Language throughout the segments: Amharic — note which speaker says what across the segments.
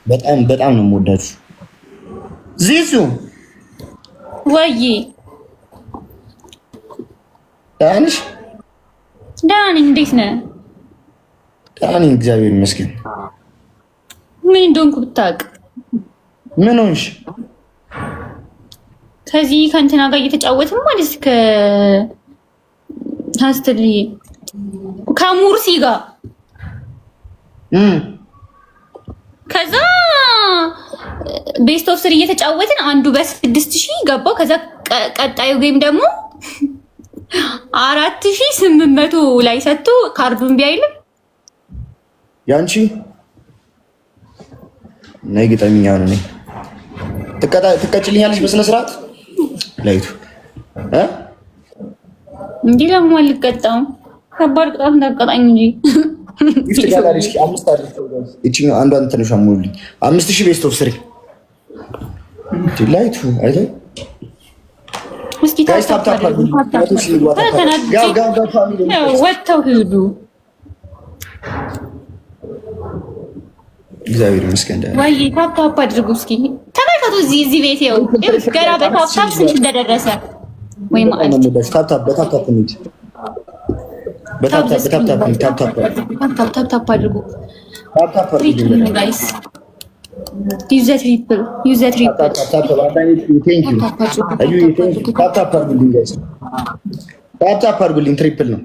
Speaker 1: በጣም ነው የምወዳችሁ። ዚዙ
Speaker 2: ወይ
Speaker 1: ደህና ነሽ?
Speaker 2: ደህና ነኝ። እንዴት ነህ?
Speaker 1: ደህና ነኝ እግዚአብሔር ይመስገን።
Speaker 2: ምን እንደሆንኩ ብታውቅ።
Speaker 1: ምን ሆንሽ?
Speaker 2: ከዚህ ከእንትና ጋር እየተጫወትን ማለት ከሀስትል ከሙርሲ ጋር ከዛ ቤስት ኦፍ ስሪ እየተጫወትን አንዱ በ6000 ገባው። ከዛ ቀጣዩ ጌም ደግሞ 4800 ላይ ሰጥቶ ካርዱን ቢያይልም
Speaker 1: ያንቺ ነይ ግጠሚኛ ነው። ትቀጭልኛለሽ በስነ ስርዓት ላይቱ
Speaker 2: እንዲህ ለምን አልቀጣም? ከባድ ቅጣት እንዳትቀጣኝ እንጂ
Speaker 1: ይፍትጋላሪሽ 5 አለች። እቺ አንዷን ትንሽ አሙልኝ 5000 ቤስት ኦፍ ስሪ ላይቱ አይተ
Speaker 2: እስኪ ወጥተው ሂዱ።
Speaker 1: እግዚአብሔር ይመስገን።
Speaker 2: ወይ ታፕ አድርጉ እስኪ ተመልከቱ። እዚህ ቤት ይኸው ገና በታፕ ስንት እንደደረሰ ወይ ማለት
Speaker 1: ታፕ እንሂድ። በታፕ
Speaker 2: አድርጉ ጋይስ። ዩዝ ዘ ትሪፕል
Speaker 1: ታፕ አድርጉልኝ። ትሪፕል ነው።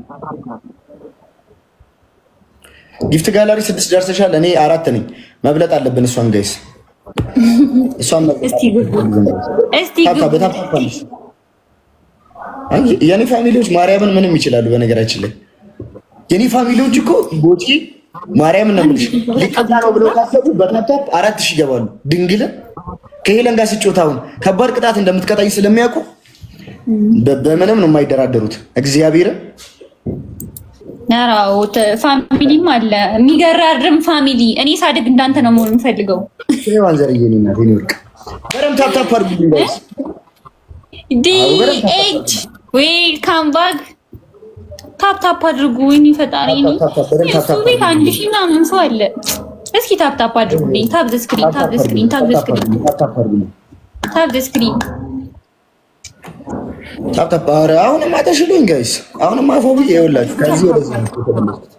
Speaker 1: ጊፍት ጋላሪ 6 ደርሰሻል። እኔ 4 ነኝ። መብለጥ አለብን። እሷን ጋይስ እሷን የኔ ፋሚሊዎች ማርያምን ምንም ይችላሉ። በነገራችን ላይ የኔ ፋሚሊዎች እኮ ቦጪ ማርያምን ነው የምልሽ ሊቀጣ ነው ብለው ካሰቡ በታፕ 4000 ይገባሉ። ድንግልን ከሄለን ጋር ስጮት አሁን ከባድ ቅጣት እንደምትቀጣኝ ስለሚያውቁ በምንም ነው የማይደራደሩት። እግዚአብሔርን
Speaker 2: ናራው ፋሚሊም አለ የሚገራርም ፋሚሊ። እኔ ሳድግ እንዳንተ ነው መሆን የምፈልገው።
Speaker 1: ስለዋን ዘርዬ ነኝ ናት ኒውዮርክ በረም ታፕ አድርጉልኝ ጋይስ።
Speaker 2: ዲኤች ዌልካም ባክ። ታፕ አድርጉ። ወይኔ ፈጣሪ ነኝ። እሱ ቤት 1000 ምናምን ሰው አለ። እስኪ ታፕ አድርጉልኝ። ታፕ ዘ ስክሪን
Speaker 1: ታፕ ኧረ አሁንም አተሽሉኝ ጋይስ። አሁንም አፈው ብዬ ይኸውላችሁ ከዚህ ወደዚህ ነው የተመለስኩት።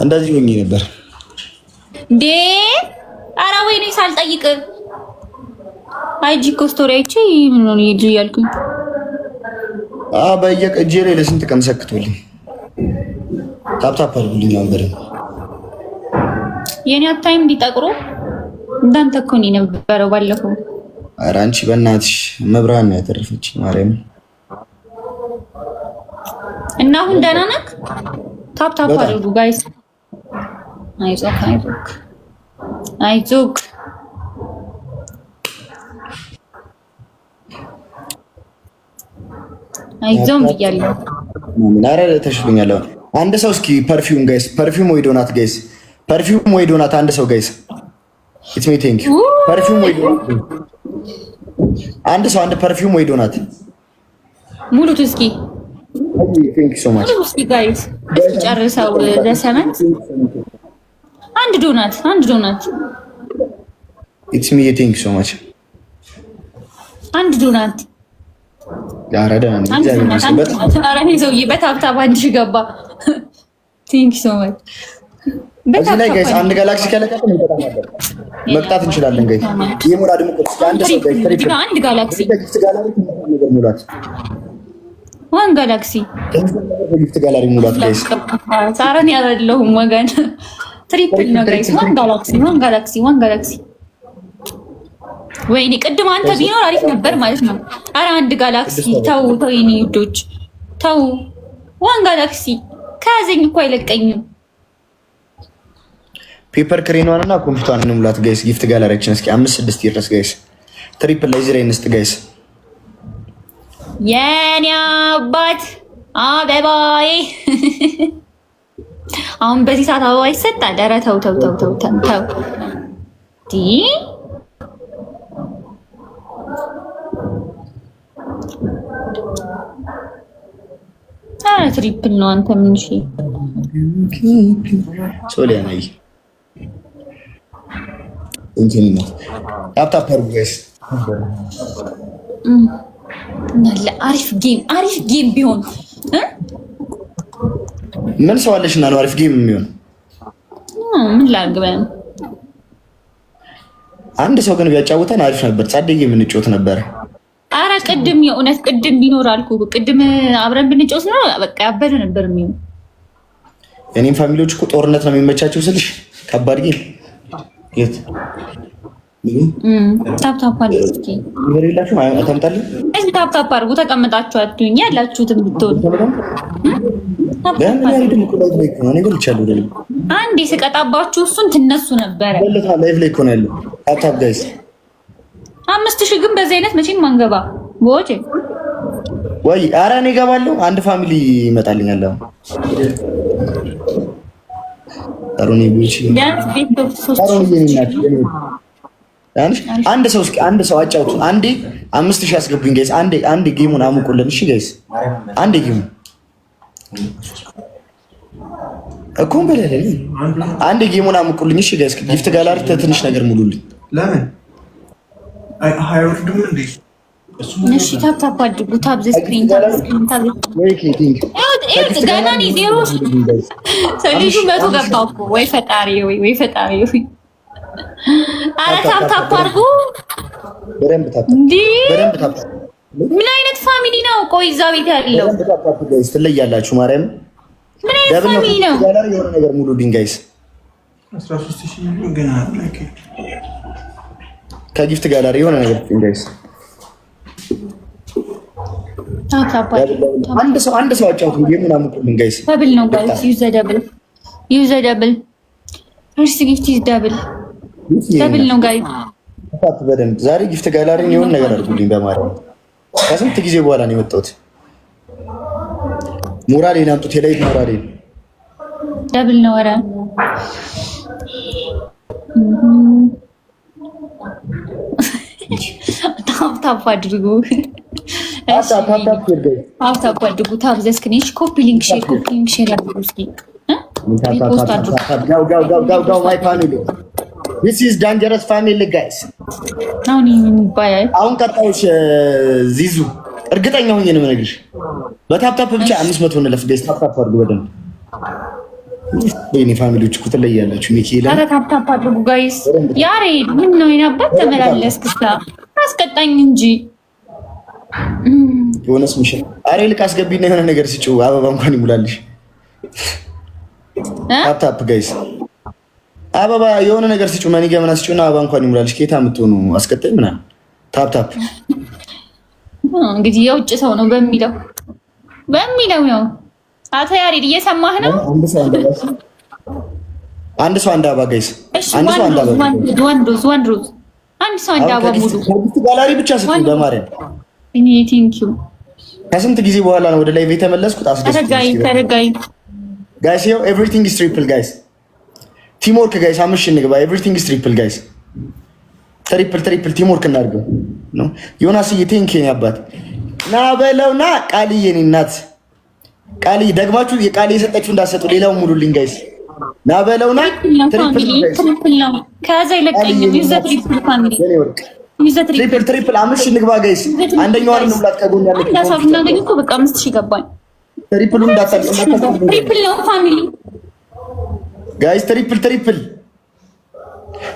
Speaker 1: እንደዚህ ሆኜ ነበር
Speaker 2: ዴ ኧረ ወይኔ ሳልጠይቅ አይጂ እኮ ስቶሪ አይቼ ምን ነው ይልጅ ያልኩኝ።
Speaker 1: በየቀጄ ላይ ለስንት ቀን ሰክቶልኝ ታፕ አድርጉልኝ። አንበረ
Speaker 2: የኔ አታይም እንዲጠቅሩ እንዳንተ እኮ ነው የነበረው ባለፈው።
Speaker 1: ኧረ አንቺ በእናትሽ መብራን ነው ያተረፈችኝ ማርያም።
Speaker 2: እና አሁን ደህና ነህ? ታፕ አድርጉ ጋይስ። አይዞክ አይዞም ብያለሁ።
Speaker 1: ኧረ ተሽሎኛል። አንድ ሰው እስኪ ፐርፊውም ጋይስ፣ ፐርፊውም ወይ ዶናት ጋይስ፣ ፐርፊውም ወይ ዶናት አንድ ሰው ጋይስ። ኢትስ ሚ ቴንክ ዩ። ፐርፊውም ወይ ዶናት አንድ ሰው፣ አንድ ፐርፊውም ወይ ዶናት
Speaker 2: ሙሉት እስኪ።
Speaker 1: ቴንክ ዩ ሶ ማች
Speaker 2: እስኪ ጋይስ ጨርሰው ለሰመንት አንድ ዶናት
Speaker 1: ኢትስ ሚ ቴንክ ዩ ሶ ማች
Speaker 2: አንድ ዶናት
Speaker 1: ያረዳ ነው።
Speaker 2: አራኔ ሰውዬ በታብታብ 1000 ገባ። ቴንክ ዩ ሶ ማች።
Speaker 1: እዚህ ላይ ጋይስ አንድ ጋላክሲ ከለቀቀን እንቀጣለን፣ መቅጣት እንችላለን ጋይስ። የሞላ ደግሞ አንድ ሰው ጋይስ
Speaker 2: አንድ ጋላክሲ
Speaker 1: ነገር ሙላት
Speaker 2: ዋን ጋላክሲ
Speaker 1: ጊፍት ጋላሪ ሙላት ጋይስ።
Speaker 2: ሳራን ያረለሁም ወገን ትሪፕል ነው ጋይስ። ዋን ጋላክሲ ወይኔ ቅድም አንተ ቢኖር አሪፍ ነበር ማለት ነው። ኧረ አንድ ጋላክሲ ተው የኔ ውዶች ተው። ዋን ጋላክሲ ከያዘኝ እኮ አይለቀኝም።
Speaker 1: ፔፐር ክሬኗን እና ኮምፒውተሯን እንሙላት ጋይስ። ጊፍት ጋላሪያችን እስኪ 5-6 ይድረስ ጋይስ። ትሪፕል ላይ ዝሬ እንስጥ ጋይስ።
Speaker 2: የኔ አባት አበባዬ አሁን በዚህ ሰዓት አበባ ይሰጣል? ኧረ ተው ትሪፕል ነው አንተ ምን? እሺ
Speaker 1: ሶሊያና እንጂኒ ታፕታፕ አድርጉ ጋይስ።
Speaker 2: አሪፍ ጌም ቢሆን
Speaker 1: ምን ሰው አለሽና ነው አሪፍ ጌም የሚሆን?
Speaker 2: ምን ላግበን?
Speaker 1: አንድ ሰው ግን ቢያጫውተን አሪፍ ነበር። ጻዴ ጌም እንጫወት ነበር።
Speaker 2: አረ ቅድም የእውነት ቅድም ቢኖር አልኩ። ቅድም አብረን ብንጫወት ነው በቃ ያበደ ነበር የሚሆን።
Speaker 1: የኔም ፋሚሊዎች እኮ ጦርነት ነው የሚመቻቸው ስልሽ ከባድ ጌም የት
Speaker 2: ታፕታፕ አድርጉ።
Speaker 1: ይበሬላችሁ አታምጣልኝ።
Speaker 2: እዚህ ታፕታፕ አድርጉ። ተቀምጣችሁ አትሁኝ ያላችሁትም ብትሆኑ አንዴ ስቀጣባችሁ እሱን ትነሱ ነበረ።
Speaker 1: ላይቭ ላይ እኮ ነው ያለው። ታፕታፕ ጋይስ
Speaker 2: 5000 ግን በዚህ አይነት መቼም አንገባ ቦቼ
Speaker 1: ወይ ኧረ እኔ እገባለሁ። አንድ ፋሚሊ ይመጣልኛል። አሮኒ ቢቺ አንድ ሰው አጫውቱ። አንዴ 5000 አስገቡኝ ጋይስ። አንዴ ጌሙን አሙቁልን። እሺ ጋይስ አንዴ ጌሙን እኮ በለለኝ። አንዴ ጌሙን አሙቁልኝ። እሺ ጋይስ ጊፍት ጋላሪ ትንሽ ነገር ሙሉልኝ። ለምን
Speaker 3: አይወርድም እንዴ?
Speaker 2: እሺ ታፕታፕ አድርጉ። ታብ ዘ ስክሪን ገና እኔ ዜሮ ሰሊሹ መቶ ገባ እኮ። ወይ ፈጣሪ ወይ ፈጣሪ። አረ ታፕታፕ አድርጉ
Speaker 1: በደንብ ታፕ
Speaker 2: እንዴ!
Speaker 1: በደንብ ታፕ።
Speaker 2: ምን አይነት ፋሚሊ ነው? ቆይ እዛ ቤት ያለው
Speaker 1: ትለያላችሁ። ማርያም
Speaker 2: ምን አይነት ፋሚሊ ነው?
Speaker 1: የሆነ ነገር ሙሉልኝ ጋይስ።
Speaker 3: 13000 ገና
Speaker 1: ከጊፍት ጋላሪ የሆነ ነገር ጋይስ። አንድ ሰው አጫውቱ ጌሙን አሙቁልኝ ጋይስ።
Speaker 2: ደብል ነው ጋይስ። ዩዘ ደብል ፈርስት ጊፍት ኢዝ ደብል ነው ጋይስ።
Speaker 1: በደንብ ዛሬ ጊፍት ጋላሪን የሆነ ነገር አድርጉልኝ በማርያም። ከስንት ጊዜ በኋላ ነው የመጣሁት። ሞራሌን አምጡት። የላይ ሞራሌን
Speaker 2: ደብል ነው። ኧረ ታፕታፕ አድርጉ። ታፕታፕ አድርጉ። ታፕ ዘ ስክሪን ኮፒ ሊንክ ሼር አድርጉ። እስኪ ሪፖስት አድርጉ።
Speaker 1: ጋው ማይ ፋሚሊ this is dangerous family guys። አሁን ቀጣዮች ዚዙ እርግጠኛ ሆኜ ነው የምነግርሽ። በታፕታፕ ብቻ 500 እንለፍ ጋይስ። ታፕታፕ አድርጉ በደንብ። የኔ ፋሚሊዎች እኮ ትለያላችሁ። ሚካኤል
Speaker 2: ኧረ ታፕታፕ አድርጉ ጋይስ። ያሬድ ምን ነው የናባት ተመላለስክ? አስቀጣኝ እንጂ
Speaker 1: የሆነስ ምሽል አሬ ልክ አስገቢና የሆነ ነገር ስጪው። አበባ እንኳን ይሙላልሽ። ታፕታፕ ጋይስ አበባ የሆነ ነገር ስጪው። ማን ይገመና ስጪውና አበባ እንኳን ይሙላልሽ። ከየት አምጥቶ ነው አስቀጣኝ ምናምን? ታፕታፕ
Speaker 2: እንግዲህ የውጭ ሰው ነው በሚለው ነው። አቶ ያሬድ እየሰማህ ነው?
Speaker 1: አንድ ሰው አንድ አበባ ጋይስ። አንድ ሰው አንድ አበባ
Speaker 2: አንድ ሰው አንድ አበባ ሙሉ
Speaker 1: ጋላሪ ብቻ ስትይ በማርያም
Speaker 2: እኔ ቴንክ ዩ።
Speaker 1: ከስንት ጊዜ በኋላ ነው ወደ ላይቭ የተመለስኩት።
Speaker 2: ተረጋይ
Speaker 1: ጋይስ። ይኸው ኤቭሪቲንግ ኢዝ ትሪፕል ጋይስ። ቲም ወርክ ጋይስ። አምሽ እንግባ። ኤቭሪቲንግ ኢዝ ትሪፕል ጋይስ። ትሪፕል ቲም ወርክ እናድርገው ነው። ዮናስዬ ቴንክ ዩ አባት ና በለውና ቃልዬ እኔ እናት ቃልዬ ደግማችሁ የቃልዬ የሰጠችው እንዳሰጡ ሌላው ሙሉልኝ ጋይስ። ና በለውና
Speaker 2: ትሪፕል ነው። ከዛ ይለቀኝ ዩዘ ትሪፕል ፋሚሊ ትሪፕል
Speaker 1: አምስት እንግባ ጋይስ። አንደኛዋን እንብላት ከጎን ያለች
Speaker 2: ታሳብ እናገኝ እኮ በቃ 5000 ገባኝ።
Speaker 1: ትሪፕሉ እንዳታልቅ
Speaker 2: ትሪፕል ነው ፋሚሊ
Speaker 1: ጋይስ። ትሪፕል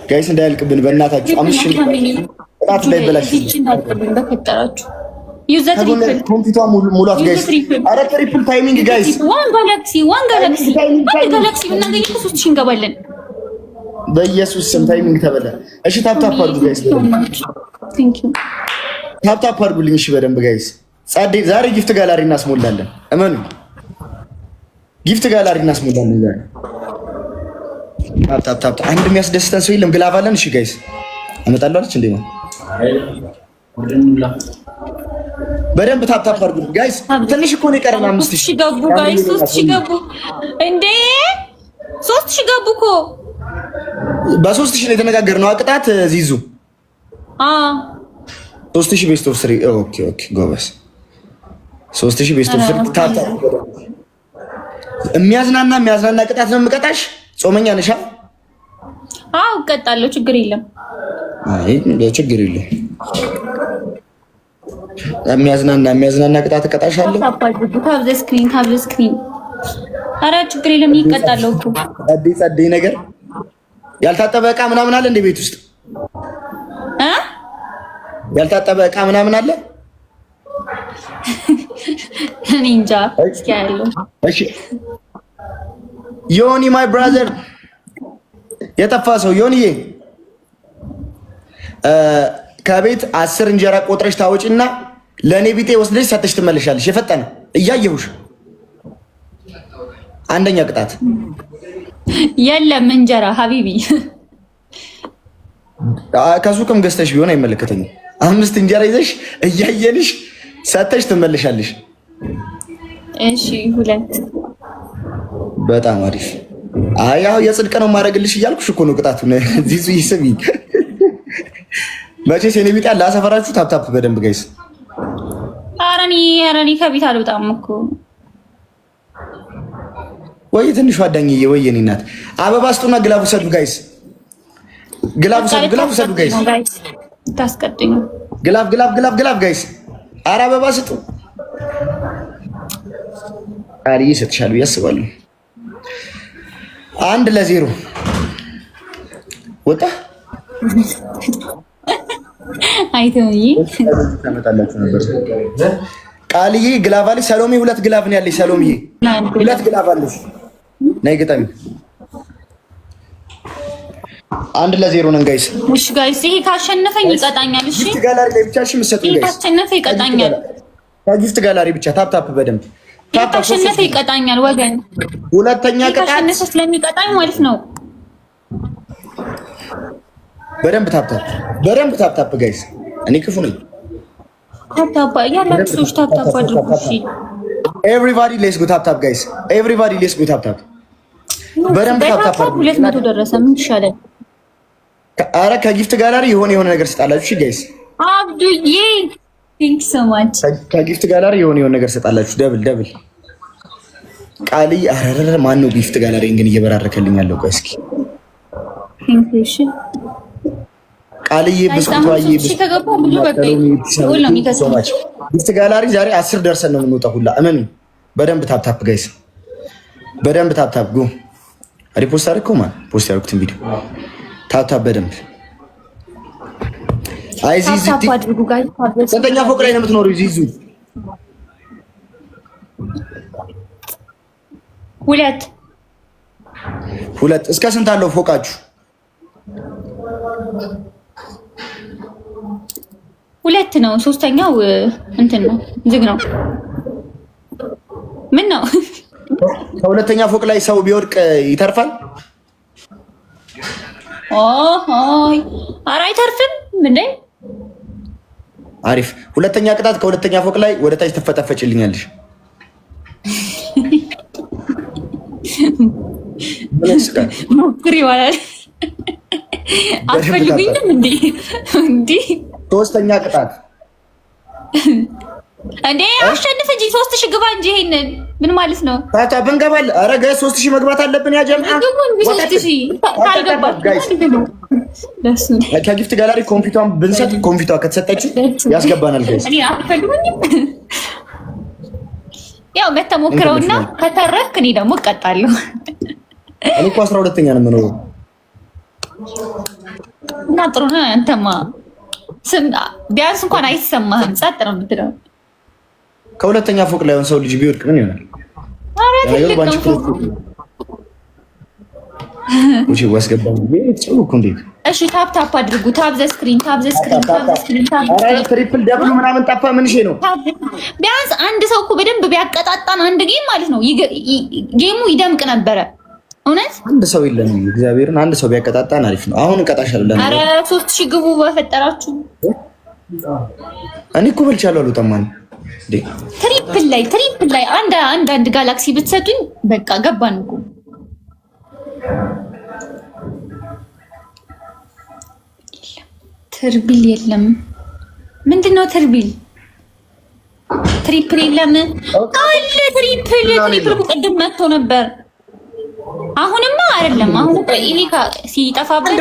Speaker 1: ጋይስ እንዳያልቅብን በእናታችሁ። 5000 ጣት ላይ በላሽ
Speaker 2: በፈጠራችሁ ዩዘ ትሪፕል
Speaker 1: ኮምፒውተሯ ሙሏት ጋይስ። አረ ትሪፕል ታይሚንግ ጋይስ። ዋን ጋላክሲ
Speaker 2: ብናገኝ 3000 እንገባለን።
Speaker 1: በኢየሱስ ስም ታይሚንግ ተበላ። እሺ ታፕታፕ አድርጉ ጋይስ። ታፕታፕ አድርጉልኝ እሺ በደንብ ጋይስ። ዛሬ ጊፍት ጋላሪ እናስሞላለን። እመኑ ጊፍት ጋላሪ እናስሞላለን ዛሬ። ታፕታፕ አንድ የሚያስደስተን ሰው የለም። ግላቭ አለን። እሺ ጋይስ አመጣለሁ አለች እንዴ ነው። በደንብ ታፕታፕ አድርጉ ጋይስ። ትንሽ እኮ ነው የቀረን። 5000
Speaker 2: ገቡ ጋይስ። 3000 ገቡ እንዴ! 3000 ገቡ እኮ
Speaker 1: በ3000 ነው የተነጋገርነው። ቅጣት ዚዙ 3000 ቤስት ኦፍ 3 ኦኬ ጎበስ 3000 ቤስት ኦፍ 3 ታፕታፕ የሚያዝናና ቅጣት ነው የምቀጣሽ። ጾመኛ ነሽ?
Speaker 2: አዎ እቀጣለሁ፣ ችግር የለም።
Speaker 1: አይ ችግር የለም። የሚያዝናና ቅጣት እቀጣሻለሁ።
Speaker 2: ታብ ዘ ስክሪን። ኧረ ችግር የለም፣ ይቀጣለሁ እኮ።
Speaker 1: ጸደይ ነገር ያልታጠበ ዕቃ ምናምን አለ እንደ ቤት ውስጥ ያልታጠበ ዕቃ ምናምን አለ?
Speaker 2: እኔ እንጃ። እስኪ ያለው
Speaker 1: እሺ። ዮኒ ማይ ብራዘር የጠፋ ሰው ዮኒዬ፣ ከቤት 10 እንጀራ ቆጥረሽ ታወጪና ለኔ ቢጤ ወስደሽ ሰጥሽ ትመለሻለሽ። የፈጠነ እያየሁሽ። አንደኛ ቅጣት
Speaker 2: የለም እንጀራ ሀቢቢ፣
Speaker 1: ከሱቅም ገዝተሽ ቢሆን አይመለከተኝም። 5 እንጀራ ይዘሽ እያየንሽ ሰጥሽ ትመለሻለሽ።
Speaker 2: እሺ 2።
Speaker 1: በጣም አሪፍ። ያው የጽድቅ ነው ማድረግልሽ እያልኩሽ እኮ ነው ቅጣቱን። ዚዙ ይስሚ መቼስ የኔ ቢጤ ላሰፈራችሁ። ታፕታፕ በደንብ ጋይስ።
Speaker 2: ኧረ እኔ ከቤት አልወጣም እኮ።
Speaker 1: ወይ ትንሿ አዳኝዬ፣ ወይ የኔ እናት አበባ ስጡና ግላቡ ሰዱ ጋይስ። ግላቡ ሰዱ ጋይስ።
Speaker 2: ታስቀጥኝ
Speaker 1: ግላብ ጋይስ። ኧረ አበባ ስጡ። አሪዬ ይሰጥሻል ብዬ አስባለሁ። 1-0 ወጣ።
Speaker 2: አይተውኝ
Speaker 1: ታመጣላችሁ ነበር። ቃልዬ ግላብ አለሽ። ሰሎሜ 2 ግላብ ነው ያለሽ። ሰሎሜ 2 ግላብ አለሽ። ነይ ግጠሚ። 1-0 ነን ጋይስ።
Speaker 2: እሺ ጋይስ፣ ይሄ ካሸነፈኝ ይቀጣኛል። እሺ
Speaker 1: ጊፍት ጋላሪ ላይ ብቻ የምትሰጡኝ ጋይስ።
Speaker 2: ካሸነፈ ይቀጣኛል።
Speaker 1: ከጊፍት ጋላሪ ብቻ ታፕ በደንብ
Speaker 2: ካሸነፈ ይቀጣኛል ወገን።
Speaker 1: ሁለተኛ ቅጣት
Speaker 2: ካሸነፈ ስለሚቀጣኝ ማለት ነው።
Speaker 1: በደንብ ታፕ ጋይስ። እኔ ክፉ ነኝ።
Speaker 2: ታፕ ያላችሁ ሰዎች ታፕ አድርጉ። እሺ
Speaker 1: ኤቭሪባዲ ሌትስ ጎ ታፕ ጋይስ። ኤቭሪባዲ ሌትስ ጎ ታፕ። በደንብ ታፕ
Speaker 2: 200 ደረሰ። ምን ይሻላል?
Speaker 1: አረ ከጊፍት ጋላሪ የሆነ ነገር ስጣላችሁ። እሺ ጋይስ።
Speaker 2: አብዱዬ ቴንክ ሶ ማች።
Speaker 1: ከጊፍት ጋላሪ የሆነ ነገር ስጣላችሁ። ደብል ቃልዬ። አረረ ማን ነው ጊፍት ጋላሪ ግን እየበራረከልኝ ያለው? ቆይ እስኪ
Speaker 2: ቴንክሽ
Speaker 1: ቃልዬ። ብስኩቷዬ ጊፍት ጋላሪ ዛሬ 10 ደርሰን ነው የምንወጣው ሁላ። እመኑ። በደንብ ታፕ ጋይስ። በደንብ ታፕ ጎ። ሪፖስት አድርገው ማን ፖስት ያደረኩትን ቪዲዮ ታፕ በደንብ። አይ ዚዙ ስንተኛ ፎቅ ላይ ነው የምትኖሪው? ዚዙ 2 እስከ ስንት አለው ፎቃችሁ?
Speaker 2: 2 ነው። 3ኛው እንትን ነው ዝግ ነው። ምን ነው?
Speaker 1: ከሁለተኛ ፎቅ ላይ ሰው ቢወድቅ ይተርፋል?
Speaker 2: ኦሆይ ኧረ አይተርፍም እንዴ?
Speaker 1: አሪፍ። ሁለተኛ ቅጣት ከሁለተኛ ፎቅ ላይ ወደ ታች ትፈጠፈጭልኛለሽ።
Speaker 2: ሞክሪ ይዋላል። አትፈልጉኝም እንዴ?
Speaker 1: ሶስተኛ ቅጣት
Speaker 2: እንዴ አሸንፍ እንጂ 3000 ግባ እንጂ። ይሄንን ምን ማለት ነው?
Speaker 1: ታታ ብንገባል። ኧረ ጋይስ 3000 መግባት አለብን። ያ ጀምዓ ከጊፍት ጋላሪ ኮምፒውተሯን ብንሰጥ ኮምፒውተሯ ከተሰጠች ያስገባናል። ጋይስ
Speaker 2: እኔ አትፈልጉኝም? ያው በተሞክረውና ከተረፍክ እኔ ደግሞ እቀጣለሁ።
Speaker 1: እኔ እኮ 12ኛ ነው የምኖረው
Speaker 2: እና ጥሩ ነው። አንተማ ቢያንስ እንኳን አይሰማህም፣ ጸጥ ነው የምትለው።
Speaker 1: ከሁለተኛ ፎቅ ላይ ሰው ልጅ ቢወድቅ ምን ይሆናል?
Speaker 2: ኧረ ትልቅ ነው። እሺ ታፕ አድርጉ። ታፕ ዘ ስክሪን።
Speaker 1: ትሪፕል ደብል ምናምን ጠፋ። ምን ነው?
Speaker 2: ቢያንስ አንድ ሰው እኮ በደንብ ቢያቀጣጣን አንድ ጌም ማለት ነው ጌሙ ይደምቅ ነበረ። እውነት
Speaker 1: አንድ ሰው የለንም። እግዚአብሔርን አንድ ሰው ቢያቀጣጣን አሪፍ ነው። አሁን እንቀጣሻለን።
Speaker 2: ኧረ 3000 ግቡ በፈጠራችሁ።
Speaker 1: እኔ እኮ በልቻለሁ አልወጣም።
Speaker 2: ትሪፕል ላይ አንድ ጋላክሲ ብትሰጡኝ በቃ ገባን እኮ። ትርቢል የለም። ምንድነው ትርቢል? ትሪፕል የለም አለ። ትሪፕል ቅድም መጥቶ ነበር። አሁንማ አይደለም። አሁን ይሄ ሲጠፋበት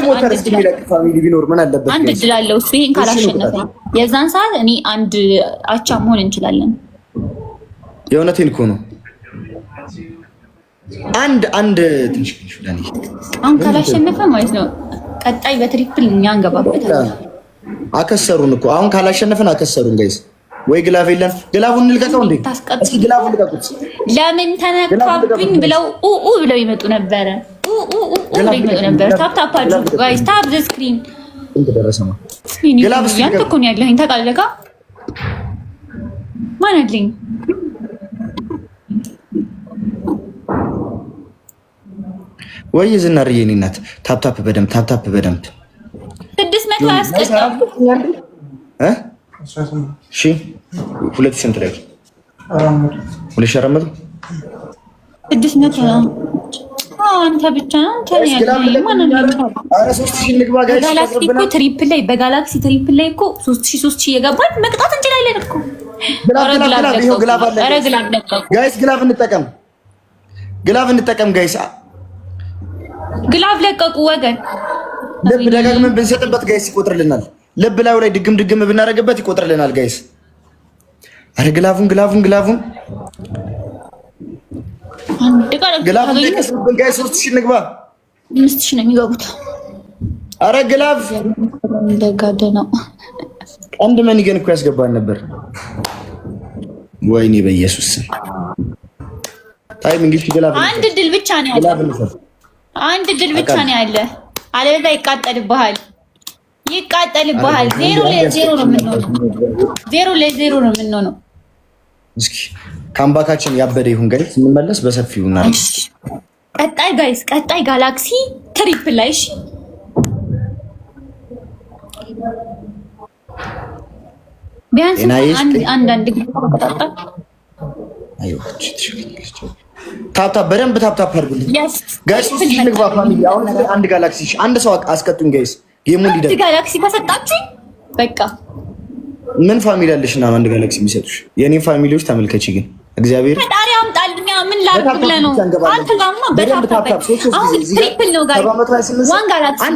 Speaker 1: ፋሚሊ ቢኖር ምን አለበት?
Speaker 2: አንድ እድል አለው እሱ። ይሄን ካላሸነፈ የዛን ሰዓት እኔ አንድ አቻ መሆን እንችላለን።
Speaker 1: የእውነቴን እኮ ነው። አንድ ትንሽ ለኔ
Speaker 2: አሁን ካላሸነፈ ማለት ነው ቀጣይ በትሪፕል እኛ እንገባበታለን።
Speaker 1: አከሰሩን እኮ አሁን ካላሸነፈን አከሰሩን ጋይስ። ወይ ግላፍ የለን። ግላፉን እንልቀቀው እንዴ? እስኪ ግላፉን ልቀቁት።
Speaker 2: ለምን ተነካብኝ ብለው ብለው ይመጡ ነበረ። ብለው ይመጡ ነበረ። ታፕ አድርጉ ጋይስ። ታፕ ዘ ስክሪን
Speaker 1: እንደደረሰማ
Speaker 2: ግላፍ ያንተ እኮ ነው ያለኝ። ታውቃለህ ካ ማን አለኝ?
Speaker 1: ወይ ዝናርዬ የኔ እናት ታፕ በደምብ ታፕ በደምብ
Speaker 2: 600 ያስቀጣው
Speaker 1: እሺ 2 ስንት ላይ 2400
Speaker 2: 600 ነው። አንተ ብቻ አንተ ያለኝ ማን ነው?
Speaker 1: አረ 3000 ንግባ ጋይስ።
Speaker 2: ጋላክሲ እኮ ትሪፕል ላይ በጋላክሲ ትሪፕል ላይ እኮ 3000 እየገባን መቅጣት እንችላለን እኮ።
Speaker 1: አረ ጋይስ ግላፍ እንጠቀም ጋይስ።
Speaker 2: ግላፍ ለቀቁ ወገን።
Speaker 1: ልብ ደጋግመን ብንሰጥበት ጋይስ ይቆጥርልናል። ልብ ላዩ ላይ ድግም ብናደርግበት ይቆጥርልናል ጋይስ። አረ ግላፉን ለቀስብን ጋይስ። 3000 ንግባ።
Speaker 2: 5000 ነው የሚገቡት።
Speaker 1: አረ ግላፍ
Speaker 2: እንደጋደ ነው።
Speaker 1: አንድ መንገን እኮ ያስገባን ነበር። ወይኔ በኢየሱስ ስም ታይም እንግዲህ ግላፍ
Speaker 2: አንድ ድል ብቻ ነው ያለ። አንድ ድል ብቻ ነው ያለ። አለበለዚያ ይቃጠልብሃል። 0-0 ነው የምንሆነው። 0-0 ነው የምንሆነው።
Speaker 1: እስኪ ካምባካችን ያበደ ይሁን ጋይስ። ስንመለስ በሰፊው እናድርግ።
Speaker 2: ቀጣይ ጋላክሲ ትሪፕል ላይ እሺ። ቢያንስ አንድ
Speaker 1: ታፕ በደንብ ታፕ አድርጉልኝ ጋይስ። ንግባ ፋሚሊ። አሁን አንድ ጋላክሲ አንድ ሰው አስቀጡኝ ጋይስ። ጌሙን ሊደር
Speaker 2: ጋላክሲ ተሰጣችሁኝ በቃ።
Speaker 1: ምን ፋሚሊ አለሽና አንድ ጋላክሲ የሚሰጡሽ? የኔ ፋሚሊዎች ተመልከቺ ግን እግዚአብሔር
Speaker 2: ፈጣሪ አምጣልኛ። ምን ላድርግ ብለህ ነው አንተ? ጋማ በደንብ ታፕ አሁን ትሪፕል ነው ጋይስ። ዋን ጋላክሲ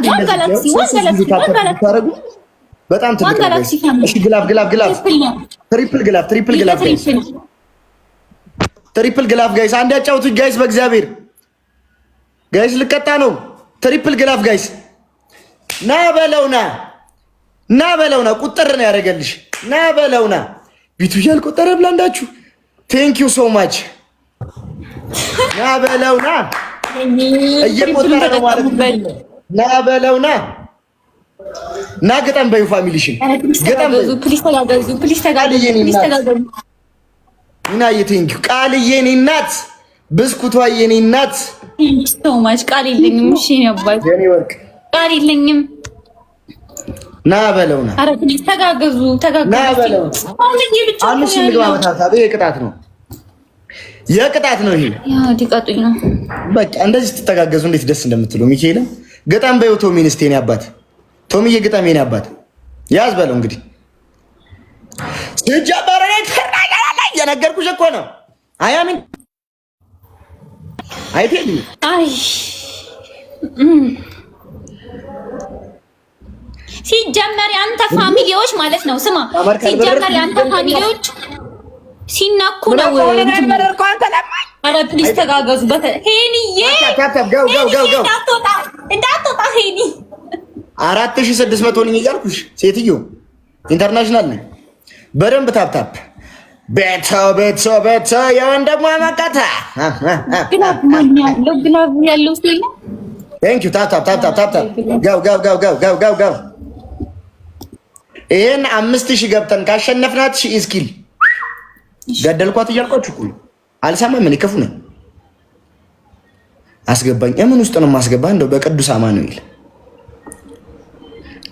Speaker 1: በጣም ትልቅ ነው። እሺ ግላፍ ትሪፕል ግላፍ ጋይስ። አንድ ያጫውቱኝ ጋይስ። በእግዚአብሔር ጋይስ ልቀጣ ነው። ትሪፕል ግላፍ ጋይስ። ና በለውና ቁጥር ነው ያደረገልሽ። ና በለውና ቢቱ ያልቆጠረ ብላንዳችሁ ቴንክ ዩ ሶ ማች። ና በለውና እየቆጠረ ነው ማለት ነው። ና በለውና ና ገጠም በዩ ፋሚሊሽን ገጠም በዩ
Speaker 2: ፕሊስ ተጋገዙ።
Speaker 1: እና የቴንክ ዩ ቃልዬ የኔ እናት ብስኩቷ የኔ እናት
Speaker 2: ሶ ማች። ቃል የለኝም። እሺ ነው አባይ
Speaker 1: የኔ ወርቅ
Speaker 2: ቃል የለኝም።
Speaker 1: ና በለውና
Speaker 2: አረ ፕሊስ ተጋገዙ።
Speaker 1: ና በለውና አንቺ ምግባታ የቅጣት ነው ይሄ።
Speaker 2: ያው ዲቃጡኝ ነው
Speaker 1: በቃ። እንደዚህ ስትተጋገዙ እንዴት ደስ እንደምትሉ ሚካኤል። ገጠም በዩ ቶሚ ንስቴን ያባት ቶሚዬ ገጠም የኔ አባት ያዝ በለው እንግዲህ ስጀመረ ላይ የነገርኩሽ እኮ ነው። አያምን አይቴል
Speaker 2: ሲጀመር ያንተ ፋሚሊዎች ማለት ነው። ስማ ሲጀመር ያንተ ፋሚሊዎች ሲናኩ ነው። አረ ፕሊስ ተጋገዙ። ሄኒዬ እንዳትወጣ ሄኒ
Speaker 1: 4600 ነኝ እያልኩሽ ሴትዮ ኢንተርናሽናል ነኝ። በደንብ ታፕ ቤቶ የወንድሟ መቀታ
Speaker 2: ግላብ ያለው ሲል
Speaker 1: ቴንክ ዩ ታፕ ጋው ይሄን 5000 ገብተን ካሸነፍናት ሺ ኢስኪል ገደልኳት እያልኳችሁ እኮ አልሰማም። ምን ይከፉ ነው አስገባኝ። እምን ውስጥ ነው ማስገባ? እንደው በቅዱስ አማኑኤል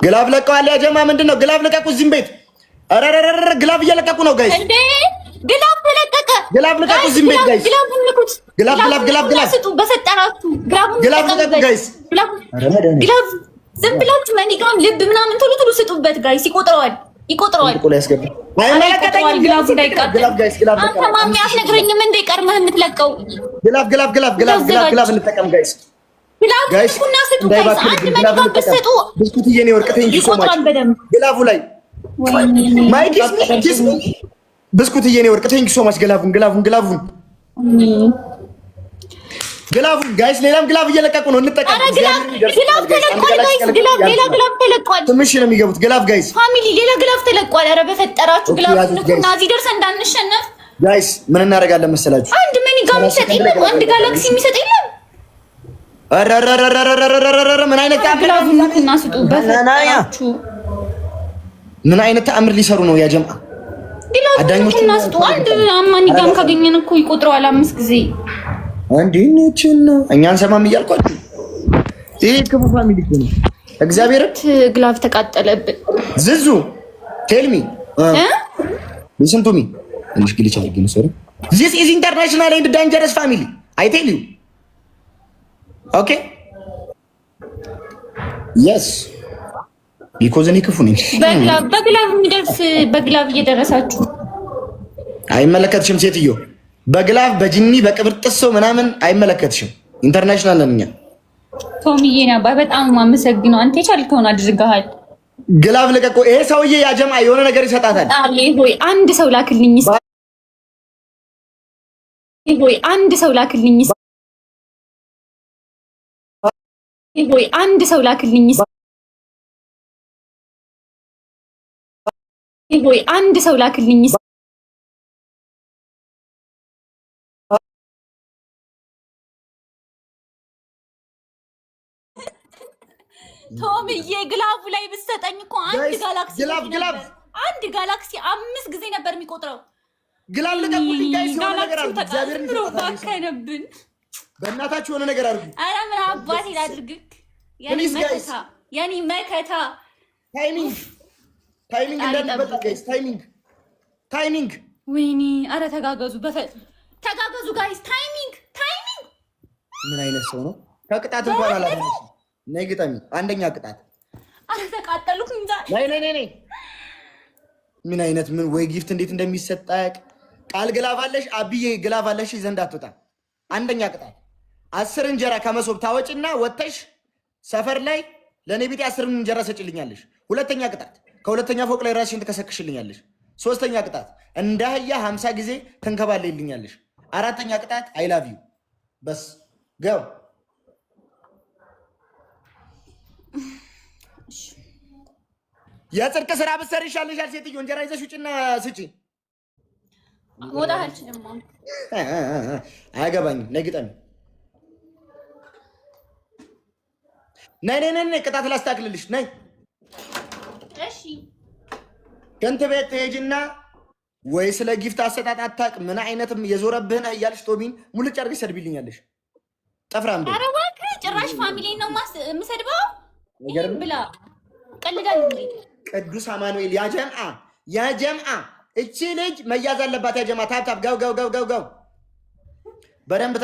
Speaker 1: ግላብ ለቀዋል። ያ ጀማ ምንድነው? ግላብ ለቀቁ እዚህም ቤት። አረረረረ ግላብ እየለቀቁ ነው ጋይስ።
Speaker 2: እንዴ ግላብ ተለቀቀ።
Speaker 1: ግላብ ለቀቁ እዚህም ቤት ጋይስ። ግላብ
Speaker 2: ስጡ በሰጠራችሁ
Speaker 1: ግላብ ለቀቁ ጋይስ።
Speaker 2: ግላብ ዝም ብላችሁ መኒጋም ልብ ምናምን ቶሎ ስጡበት ጋይስ። ይቆጥረዋል። ይቆጥረዋል።
Speaker 1: አይመለከተኝም።
Speaker 2: ግላፍ እንዳይቃጠል አንተ ማሚ አትነግረኝም እንደ ቀርመህ የምትለቀው
Speaker 1: ግላፍ እንጠቀም ጋይስ።
Speaker 2: ግላፍ ኩና ስጡ ጋይስ። አንድ መኒጋ ብትሰጡ
Speaker 1: ብስኩት የኔ ወርቅ ቴንኪ ሶ ማች ግላፉ ላይ ማይክ ኪስ ብስኩት የኔ ወርቅ ቴንኪ ሶ ማች ግላፉን ጋይስ። ሌላም ግላፍ እየለቀቁ ነው እንጠቀም።
Speaker 2: ግላፍ ተለቋል ጋይስ። ሌላ ግላፍ ተለቋል።
Speaker 1: ትንሽ ነው የሚገቡት ግላፍ ጋይስ።
Speaker 2: ፋሚሊ ሌላ ግላፍ ተለቋል። ኧረ በፈጠራችሁ ግላፍ ንኩና እዚህ ደርሰን እንዳንሸነፍ
Speaker 1: ጋይስ። ምን እናደርጋለን መሰላችሁ?
Speaker 2: አንድ መኒጋ የሚሰጥ የለም፣ አንድ ጋላክሲ የሚሰጥ የለም።
Speaker 1: ምን አይነት
Speaker 2: ግላፍ ንኩና ስጡ በፈጠራችሁ።
Speaker 1: ምን አይነት ተአምር ሊሰሩ ነው ያ ጀምዓ?
Speaker 2: ግላፍ ንኩና ስጡ። አንድ ማኒጋም ካገኘን እኮ ይቆጥረዋል 5 ጊዜ።
Speaker 1: አንዴነችን ነው እኛን ሰማም እያልኳችሁ። ይሄ ክፉ ፋሚሊ እኮ ነው። እግዚአብሔር
Speaker 2: ግላፍ ተቃጠለብን።
Speaker 1: ዝዙ ቴልሚ ሊስን ቱ ሚ እንሽ ግሊች አድርጊ ነው ሶሪ ዚስ ኢዝ ኢንተርናሽናል ኤንድ ዳንጀረስ ፋሚሊ አይ ቴል ዩ ኦኬ የስ ቢኮዝ እኔ ክፉ ነኝ።
Speaker 2: በግላፍ የሚደርስ በግላፍ እየደረሳችሁ
Speaker 1: አይመለከትሽም ሴትዮ። በግላፍ በጅኒ በቅብርጥሶ ምናምን አይመለከትሽም። ኢንተርናሽናል ነን እኛ።
Speaker 2: ቶሚዬ ነባ በጣም የማመሰግነው አንተ የቻልከውን አድርገሃል።
Speaker 1: ግላፍ ልቀቁ። ይሄ ሰውዬ ያጀማ የሆነ ነገር ይሰጣታል።
Speaker 2: ሆይ አንድ ሰው ላክልኝ። ሆይ አንድ ሰው ላክልኝ። ሆይ አንድ ሰው ላክልኝ። ሆይ አንድ ሰው ላክልኝ። ቶምዬ ግላፉ ላይ ብትሰጠኝ እኮ አንድ ጋላክሲ 5 ጊዜ ነበር የሚቆጥረው።
Speaker 1: ግላፍ ልቀቁልኝ ጋይስ። የሆነ ነገር አድርጉ።
Speaker 2: እግዚአብሔርን ባከነብን።
Speaker 1: በእናታችሁ የሆነ ነገር አድርጉ።
Speaker 2: ኧረ ምን አባቴ ላድርግህ? የኔ መከታ ታይሚንግ እንዳትበጣ ጋይስ። ታይሚንግ ወይኔ! ኧረ ተጋገዙ ጋይስ። ታይሚንግ
Speaker 1: ምን አይነት ሰው ነው? ከቅጣት እንኳን አላደረሰም። ነይ ግጠሚ። አንደኛ ቅጣት።
Speaker 2: አረ ተቃጠልኩኝ ዛሬ።
Speaker 1: ነይ። ምን አይነት ምን ወይ ጊፍት እንዴት እንደሚሰጣቅ ቃል ግላፍ አለሽ አብዬ ግላፍ አለሽ ዘንድ አትወጣ። አንደኛ ቅጣት 10 እንጀራ ከመሶብ ታወጭና ወጥተሽ ሰፈር ላይ ለኔ ቤት 10 እንጀራ ሰጭልኛለሽ። ሁለተኛ ቅጣት ከሁለተኛ ፎቅ ላይ ራስሽን ትከሰክሽልኛለሽ። ሶስተኛ ቅጣት እንደ አህያ 50 ጊዜ ትንከባለይልኛለሽ። አራተኛ ቅጣት አይ ላቭ ዩ በስ ገው የጽድቅ ስራ ብትሰሪ ይሻልሻል። ሴትዮ እንጀራ ይዘሽ ውጭና ስጪ።
Speaker 2: ወጣ አልችልም።
Speaker 1: አያገባኝም። ነይ ግጠሚ። ነይ ቅጣት ላስታክልልሽ። ነይ
Speaker 2: እሺ።
Speaker 1: ከንት ቤት ትሄጂና ወይ ስለ ጊፍት አሰጣጥ አታውቅ ምን አይነትም የዞረብህን እያልሽ ቶሚን ሙልጭ አድርገሽ ሰድቢልኛለሽ። ጠፍራም
Speaker 2: ኧረ እባክህ ጭራሽ ፋሚሊ ነው የምሰድበው። ይሄን ብላ ቀልዳል እንዴ?
Speaker 1: ቅዱስ አማኑኤል ያ ጀምዓ እቺ ልጅ መያዝ አለባት። ያ ጀምዓ ታብታብ ጋው በደንብ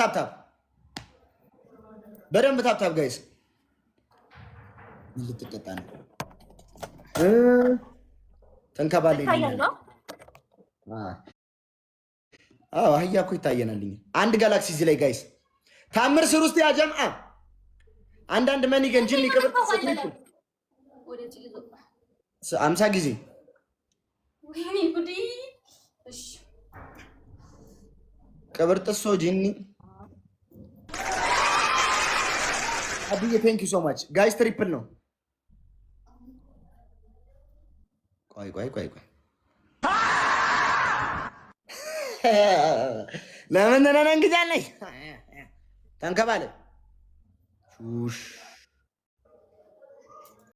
Speaker 1: ታብታብ ጋይስ። ምን ልትቀጣ ነው? ተንከባለኝ። አህያ እኮ ይታየናልኝ። አንድ ጋላክሲ እዚህ ላይ ጋይስ ታምር ስር ውስጥ ያ ጀምዓ አንዳንድ መኒገን ጅን ይቅብር 50 ጊዜ ቅብር ጥሶ ጂኒ አብዬ ቴንክ ዩ ሶ ማች ጋይስ። ትሪፕል ነው። ቆይ ለምን ነን እንግዲህ አለኝ ተንከባለ ሹሽ